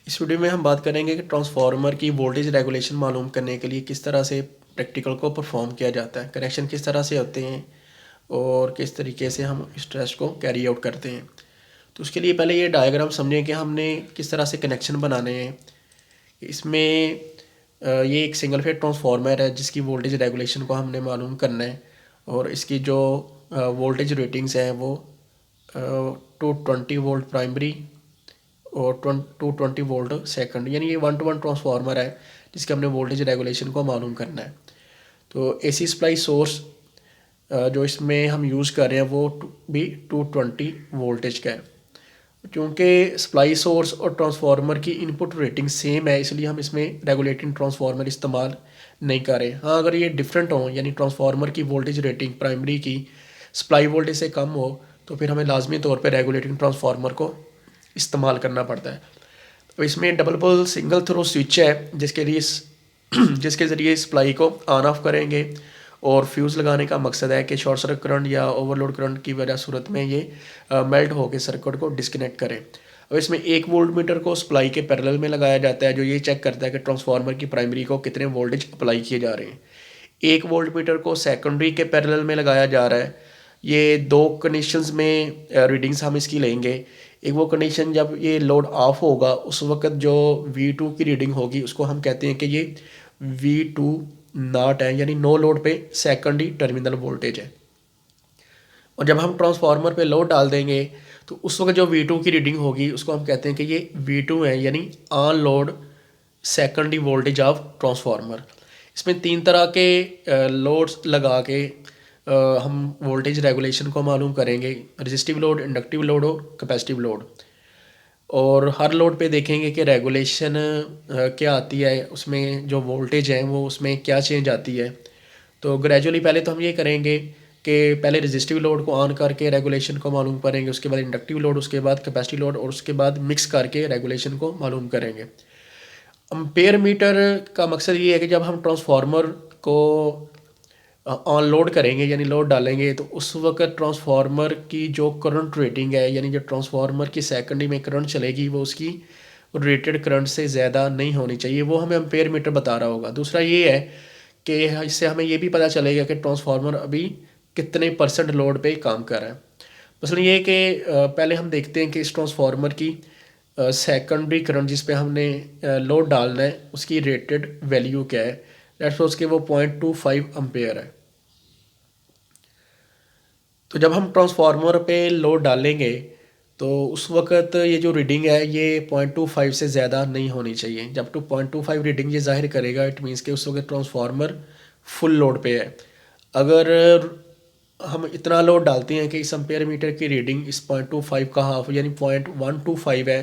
इस वीडियो में हम बात करेंगे कि ट्रांसफार्मर की वोल्टेज रेगुलेशन मालूम करने के लिए किस तरह से प्रैक्टिकल को परफॉर्म किया जाता है, कनेक्शन किस तरह से होते हैं और किस तरीके से हम इस टेस्ट को कैरी आउट करते हैं। तो उसके लिए पहले ये डायग्राम समझें कि हमने किस तरह से कनेक्शन बनाने हैं। इसमें ये एक सिंगल फेज ट्रांसफार्मर है जिसकी वोल्टेज रेगुलेशन को हमने मालूम करना है और इसकी जो वोल्टेज रेटिंग्स हैं वो 220 वोल्ट प्राइमरी और 220 वोल्ट सेकंड, यानी ये 1 to 1 ट्रांसफार्मर है जिसके हमने वोल्टेज रेगुलेशन को मालूम करना है। तो एसी सप्लाई सोर्स जो इसमें हम यूज़ कर रहे हैं वो भी 220 वोल्टेज का है। क्योंकि सप्लाई सोर्स और ट्रांसफार्मर की इनपुट रेटिंग सेम है इसलिए हम इसमें रेगुलेटिंग ट्रांसफार्मर इस्तेमाल नहीं कर रहे। हाँ, अगर ये डिफरेंट हो यानी ट्रांसफार्मर की वोल्टेज रेटिंग प्राइमरी की सप्लाई वोल्टेज से कम हो तो फिर हमें लाजमी तौर पे रेगुलेटिंग ट्रांसफार्मर को इस्तेमाल करना पड़ता है। तो इसमें double pole single throw switch है जिसके ज़रिए सप्लाई को ऑन ऑफ करेंगे और फ्यूज़ लगाने का मकसद है कि शॉर्ट सर्किट करंट या ओवरलोड करंट की वजह सूरत में ये मेल्ट होकर सर्किट को डिस्कनेक्ट करें। अब इसमें एक वोल्ट मीटर को सप्लाई के पैरेलल में लगाया जाता है जो ये चेक करता है कि ट्रांसफार्मर की प्राइमरी को कितने वोल्टेज अप्लाई किए जा रहे हैं। एक वोल्ट मीटर को सेकेंडरी के पैरेलल में लगाया जा रहा है। ये दो कंडीशंस में रीडिंग्स हम इसकी लेंगे। एक वो कंडीशन जब ये लोड ऑफ होगा उस वक्त जो V2 की रीडिंग होगी उसको हम कहते हैं कि ये V2 नॉट है, यानी नो लोड पे सेकेंडरी टर्मिनल वोल्टेज है। और जब हम ट्रांसफार्मर पे लोड डाल देंगे तो उस वक्त जो V2 की रीडिंग होगी उसको हम कहते हैं कि ये V2 है, यानी on load secondary voltage of transformer. इसमें तीन तरह के लोड्स लगा के हम वोल्टेज रेगुलेशन को मालूम करेंगे, रेजिस्टिव लोड, इंडक्टिव लोड और कैपेसिटिव लोड। और हर लोड पे देखेंगे कि रेगुलेशन क्या आती है, उसमें जो वोल्टेज है वो उसमें क्या चेंज आती है। तो ग्रेजुअली पहले तो हम ये करेंगे कि पहले रेजिस्टिव लोड को ऑन करके रेगुलेशन को मालूम करेंगे, उसके बाद इंडक्टिव लोड, उसके बाद कैपेसिटिव लोड और उसके बाद मिक्स करके रेगुलेशन को मालूम करेंगे। अम्पेयर मीटर का मकसद ये है कि जब हम ट्रांसफार्मर को ऑन लोड करेंगे यानी लोड डालेंगे तो उस वक्त ट्रांसफार्मर की जो करंट रेटिंग है यानी जो ट्रांसफार्मर की सेकेंडरी में करंट चलेगी वो उसकी रेटेड करंट से ज़्यादा नहीं होनी चाहिए, वो हमें एम्पेयर मीटर बता रहा होगा। दूसरा ये है कि इससे हमें ये भी पता चलेगा कि ट्रांसफार्मर अभी कितने % लोड पे काम कर रहा है। मसलन ये है कि पहले हम देखते हैं कि इस ट्रांसफार्मर की सेकेंडरी करंट जिस पे हमने लोड डालना है उसकी रेटेड वैल्यू क्या है। लेट्स सपोज कि वो 0.25 एम्पेयर है। तो जब हम ट्रांसफार्मर पे लोड डालेंगे तो उस वक्त ये जो रीडिंग है ये 0.25 से ज़्यादा नहीं होनी चाहिए। जब 2.25 रीडिंग ये जाहिर करेगा इट मीन्स कि उस वक्त ट्रांसफार्मर फुल लोड पे है। अगर हम इतना लोड डालते हैं कि इस एम्पेयर मीटर की रीडिंग इस 0.25 का हाफ यानी 0.125 है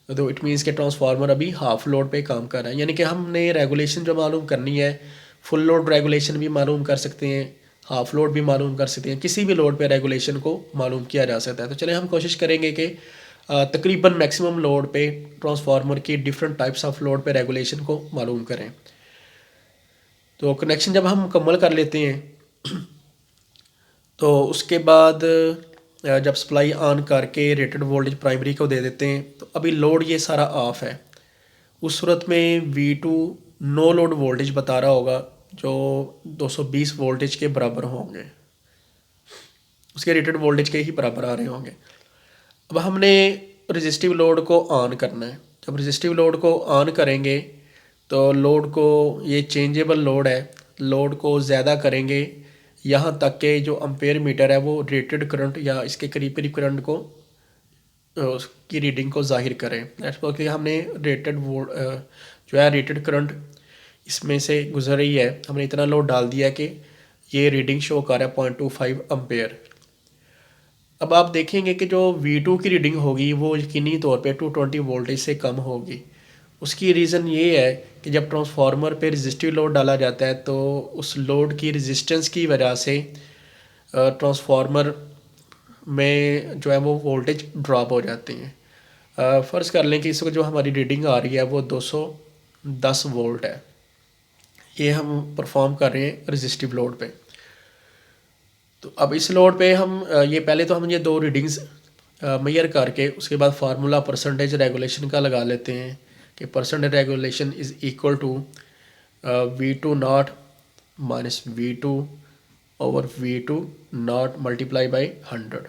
तो इट मीन्स के ट्रांसफार्मर अभी हाफ लोड पे काम कर रहा है। यानी कि हमने रेगुलेशन जो मालूम करनी है, फुल लोड रेगुलेशन भी मालूम कर सकते हैं, हाफ लोड भी मालूम कर सकते हैं, किसी भी लोड पे रेगुलेशन को मालूम किया जा सकता है। तो चले हम कोशिश करेंगे कि तकरीबन मैक्सिमम लोड पे ट्रांसफार्मर की डिफरेंट टाइप्स ऑफ लोड पे रेगुलेशन को मालूम करें। तो कनेक्शन जब हम मुकम्मल कर लेते हैं तो उसके बाद जब सप्लाई ऑन करके रेटेड वोल्टेज प्राइमरी को दे देते हैं तो अभी लोड ये सारा ऑफ है। उस सूरत में V2 नो लोड वोल्टेज बता रहा होगा जो 220 वोल्टेज के बराबर होंगे, उसके रेटेड वोल्टेज के ही बराबर आ रहे होंगे। अब हमने रेजिस्टिव लोड को ऑन करना है। जब रेजिस्टिव लोड को ऑन करेंगे तो लोड को, ये चेंजेबल लोड है, लोड को ज़्यादा करेंगे यहाँ तक कि जो एम्पेयर मीटर है वो रेटेड करंट या इसके करीब करीब करंट को उसकी रीडिंग को जाहिर करें। क्योंकि हमने रेटेड वोल्ट जो है रेटेड करंट इसमें से गुजर रही है, हमने इतना लोड डाल दिया कि ये रीडिंग शो कर रहा है 0.25 एम्पेयर। अब आप देखेंगे कि जो V2 की रीडिंग होगी वो यकीनी तौर पे 220 वोल्टेज से कम होगी। उसकी रीज़न ये है कि जब ट्रांसफार्मर पे रेजिस्टिव लोड डाला जाता है तो उस लोड की रेजिस्टेंस की वजह से ट्रांसफार्मर में जो है वो वोल्टेज ड्रॉप हो जाते हैं। फ़र्ज़ कर लें कि इस वक्त जो हमारी रीडिंग आ रही है वो 210 वोल्ट है, ये हम परफॉर्म कर रहे हैं रेजिस्टिव लोड पे। तो अब इस लोड पे हम ये पहले तो हम ये दो रीडिंग्स मेजर करके उसके बाद फार्मूला परसेंटेज रेगुलेशन का लगा लेते हैं कि percentage regulation is equal to V2 not minus V2 over V2 not multiply by 100।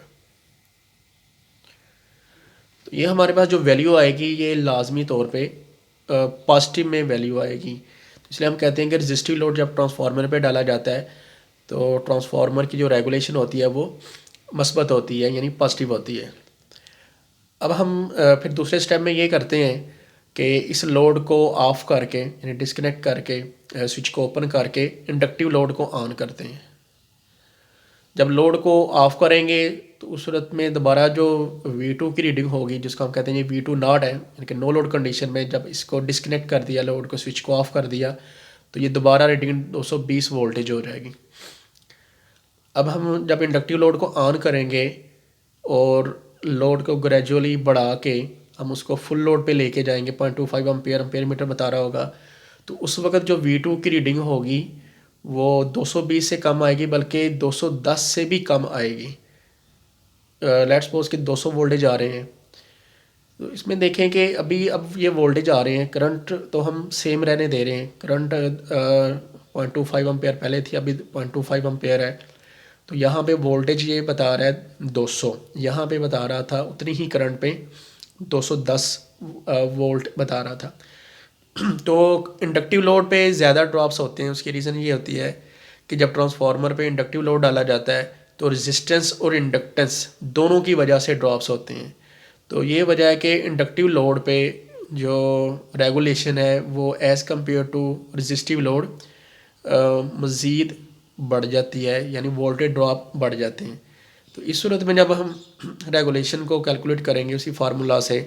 तो ये हमारे पास जो वैल्यू आएगी ये लाजमी तौर पे पॉजिटिव में वैल्यू आएगी। तो इसलिए हम कहते हैं कि रेजिस्टिव लोड जब ट्रांसफार्मर पे डाला जाता है तो ट्रांसफार्मर की जो रेगुलेशन होती है वो मस्बत होती है, यानी पॉजिटिव होती है। अब हम फिर दूसरे स्टेप में ये करते हैं कि इस लोड को ऑफ करके यानी डिस्कनेक्ट करके स्विच को ओपन करके इंडक्टिव लोड को ऑन करते हैं। जब लोड को ऑफ करेंगे तो उस सूरत में दोबारा जो V2 की रीडिंग होगी, जिसको हम कहते हैं ये V2 नॉट है, यानी कि नो लोड कंडीशन में जब इसको डिस्कनेक्ट कर दिया, लोड को स्विच को ऑफ कर दिया, तो ये दोबारा रीडिंग 220 वोल्टेज हो जाएगी। अब हम जब इंडक्टिव लोड को ऑन करेंगे और लोड को ग्रेजुअली बढ़ा के हम उसको फुल लोड पे लेके जाएंगे, 0.25 एम्पेयर मीटर बता रहा होगा, तो उस वक्त जो V2 की रीडिंग होगी वो 220 से कम आएगी, बल्कि 210 से भी कम आएगी। लेट्स सपोज कि 200 वोल्टेज आ रहे हैं, तो इसमें देखें कि अब ये वोल्टेज आ रहे हैं, करंट तो हम सेम रहने दे रहे हैं। करंट 0.25 एम्पेयर पहले थी, अभी 0.25 एम्पेयर है। तो यहाँ पे वोल्टेज ये बता रहा है 200, यहाँ पे बता रहा था उतनी ही करंट पे 210 वोल्ट बता रहा था। तो इंडक्टिव लोड पे ज़्यादा ड्रॉप्स होते हैं। उसकी रीज़न ये होती है कि जब ट्रांसफार्मर पे इंडक्टिव लोड डाला जाता है तो रेजिस्टेंस और इंडक्टेंस दोनों की वजह से ड्रॉप्स होते हैं। तो ये वजह है कि इंडक्टिव लोड पे जो रेगुलेशन है वो as compare to resistive load मज़ीद बढ़ जाती है, यानी वोल्टेज ड्रॉप बढ़ जाते हैं। तो इस सूरत में जब हम रेगुलेशन को कैलकुलेट करेंगे उसी फार्मूला से,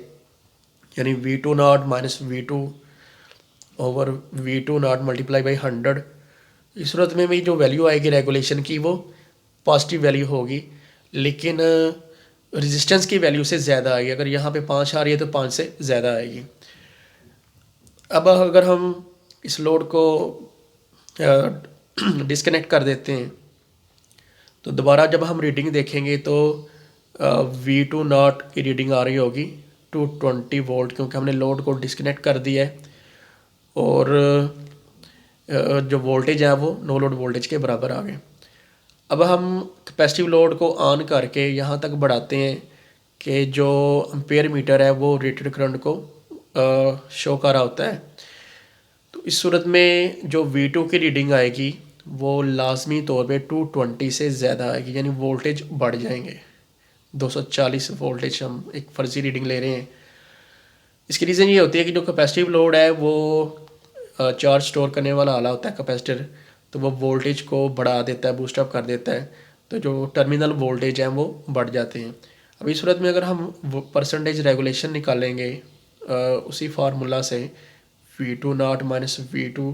यानी V2 not minus V2 over V2 not multiply by 100, इस सूरत में भी जो वैल्यू आएगी रेगुलेशन की वो पॉजिटिव वैल्यू होगी, लेकिन रेजिस्टेंस की वैल्यू से ज़्यादा आएगी। अगर यहाँ पे 5 आ रही है तो 5 से ज़्यादा आएगी। अब अगर हम इस लोड को डिस्कनेक्ट कर देते हैं तो दोबारा जब हम रीडिंग देखेंगे तो V2 नॉट की रीडिंग आ रही होगी 220 वोल्ट, क्योंकि हमने लोड को डिस्कनेक्ट कर दिया है और जो वोल्टेज है वो नो लोड वोल्टेज के बराबर आ गए। अब हम कैपेसिटिव लोड को ऑन करके यहाँ तक बढ़ाते हैं कि जो एम्पेयर मीटर है वो रेटेड करंट को शो कर रहा होता है। तो इस सूरत में जो V2 की रीडिंग आएगी वो लाजमी तौर पे 220 से ज़्यादा आएगी, यानी वोल्टेज बढ़ जाएंगे। 240 वोल्टेज हम एक फर्जी रीडिंग ले रहे हैं। इसकी रीज़न ये होती है कि जो कैपेसिटिव लोड है वो चार्ज स्टोर करने वाला आला होता है कैपेसिटर, तो वो वोल्टेज को बढ़ा देता है, बूस्ट अप कर देता है, तो जो टर्मिनल वोल्टेज हैं वो बढ़ जाते हैं। अब इस सूरत में अगर हम परसेंटेज रेगुलेशन निकालेंगे उसी फार्मूला से V2 नॉट माइनस V2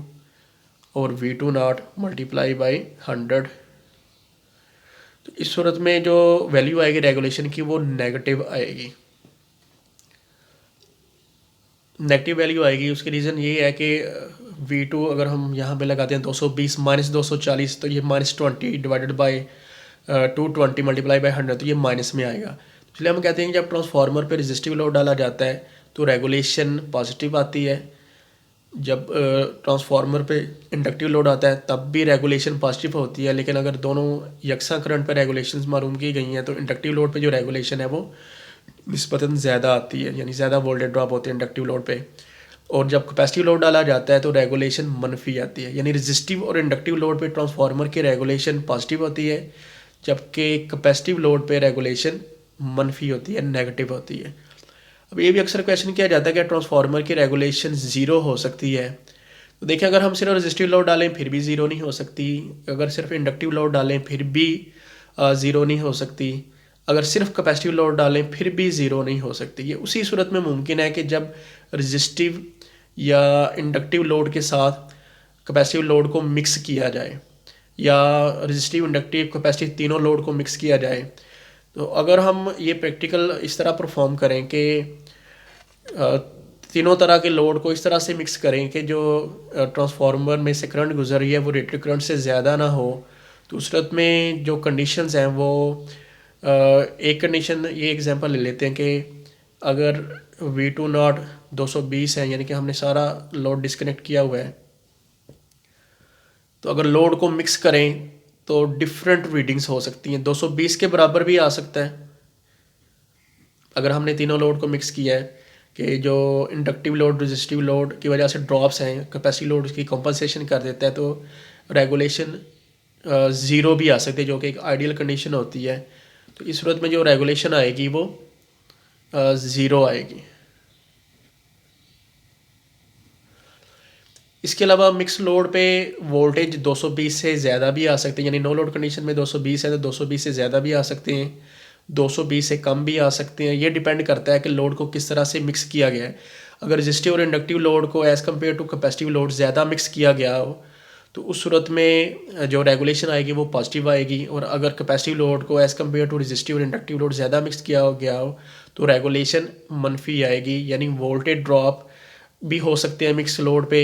और V2 नॉट मल्टीप्लाई बाई 100, तो इस सूरत में जो वैल्यू आएगी रेगुलेशन की वो नेगेटिव आएगी। नेगेटिव वैल्यू आएगी, उसकी रीज़न ये है कि V2 अगर हम यहाँ पे लगाते हैं 220 माइनस 240, तो ये -20 डिवाइडेड बाई 220 मल्टीप्लाई बाई 100, तो ये माइनस में आएगा। इसलिए हम कहते हैं कि जब ट्रांसफार्मर पे रेजिस्टिव लोड डाला जाता है तो रेगुलेशन पॉजिटिव आती है, जब ट्रांसफार्मर पे इंडक्टिव लोड आता है तब भी रेगुलेशन पॉजिटिव होती है। लेकिन अगर दोनों यकसा करंट पर रेगुलेशन मालूम की गई हैं तो इंडक्टिव लोड पे जो रेगुलेशन है वो निस्बतन ज़्यादा आती है, यानी ज़्यादा वोल्टेज ड्रॉप होते हैं इंडक्टिव लोड पे। और जब कैपेसिटिव लोड डाला जाता है तो रेगुलेशन मनफी आती है, यानी रेजिस्टिव और इंडक्टिव लोड पे ट्रांसफार्मर की रेगुलेशन पॉजिटिव होती है, जबकि कैपेसिटिव लोड पे रेगुलेशन मनफी होती है, नेगेटिव होती है। अब ये भी अक्सर क्वेश्चन किया जाता है कि ट्रांसफार्मर की रेगुलेशन ज़ीरो हो सकती है। तो देखिए, अगर हम सिर्फ रेजिस्टिव लोड डालें फिर भी ज़ीरो नहीं हो सकती, अगर सिर्फ इंडक्टिव लोड डालें फिर भी ज़ीरो नहीं हो सकती, अगर सिर्फ कैपेसिटिव लोड डालें फिर भी ज़ीरो नहीं हो सकती। ये उसी सूरत में मुमकिन है कि जब रेजिस्टिव या इंडक्टिव लोड के साथ कैपेसिटिव लोड को मिक्स किया जाए, या रेजिस्टिव इंडक्टिव कैपेसिटिव तीनों लोड को मिक्स किया जाए। तो अगर हम ये प्रैक्टिकल इस तरह परफॉर्म करें कि तीनों तरह के लोड को इस तरह से मिक्स करें कि जो ट्रांसफार्मर में से करंट गुजर रही है वो रेटेड करंट से ज़्यादा ना हो, तो उस सूरत में जो कंडीशंस हैं वो एक कंडीशन, ये एग्जांपल ले लेते हैं कि अगर V2 नॉट 220 है, यानी कि हमने सारा लोड डिस्कनेक्ट किया हुआ है। तो अगर लोड को मिक्स करें तो डिफरेंट रीडिंग्स हो सकती हैं, 220 के बराबर भी आ सकता है अगर हमने तीनों लोड को मिक्स किया है, कि जो इंडक्टिव लोड रेजिस्टिव लोड की वजह से ड्रॉप्स हैं, कैपेसिटी लोड उसकी कंपनसेशन कर देता है, तो रेगुलेशन ज़ीरो भी आ सकती है, जो कि एक आइडियल कंडीशन होती है। तो इस सूरत में जो रेगुलेशन आएगी वो ज़ीरो आएगी। इसके अलावा मिक्स लोड पे वोल्टेज 220 से ज़्यादा भी आ सकते हैं, यानी नो लोड कंडीशन में 220 है तो 220 से ज़्यादा भी आ सकते हैं, 220 से कम भी आ सकते हैं। ये डिपेंड करता है कि लोड को किस तरह से मिक्स किया गया है। अगर रेजिस्टिव और इंडक्टिव लोड को as compare to capacitive load ज़्यादा मिक्स किया गया हो तो उस सूरत में जो रेगुलेशन आएगी वो पॉजिटिव आएगी, और अगर कैपेसिटिव लोड को एज़ कम्पेयर टू रेजिस्टिव और इंडक्टिव लोड ज़्यादा मिक्स किया गया हो तो रेगुलेशन मनफी आएगी, यानी वोल्टेज ड्रॉप भी हो सकते हैं मिक्स लोड पे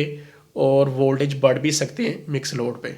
और वोल्टेज बढ़ भी सकते हैं मिक्स लोड पे।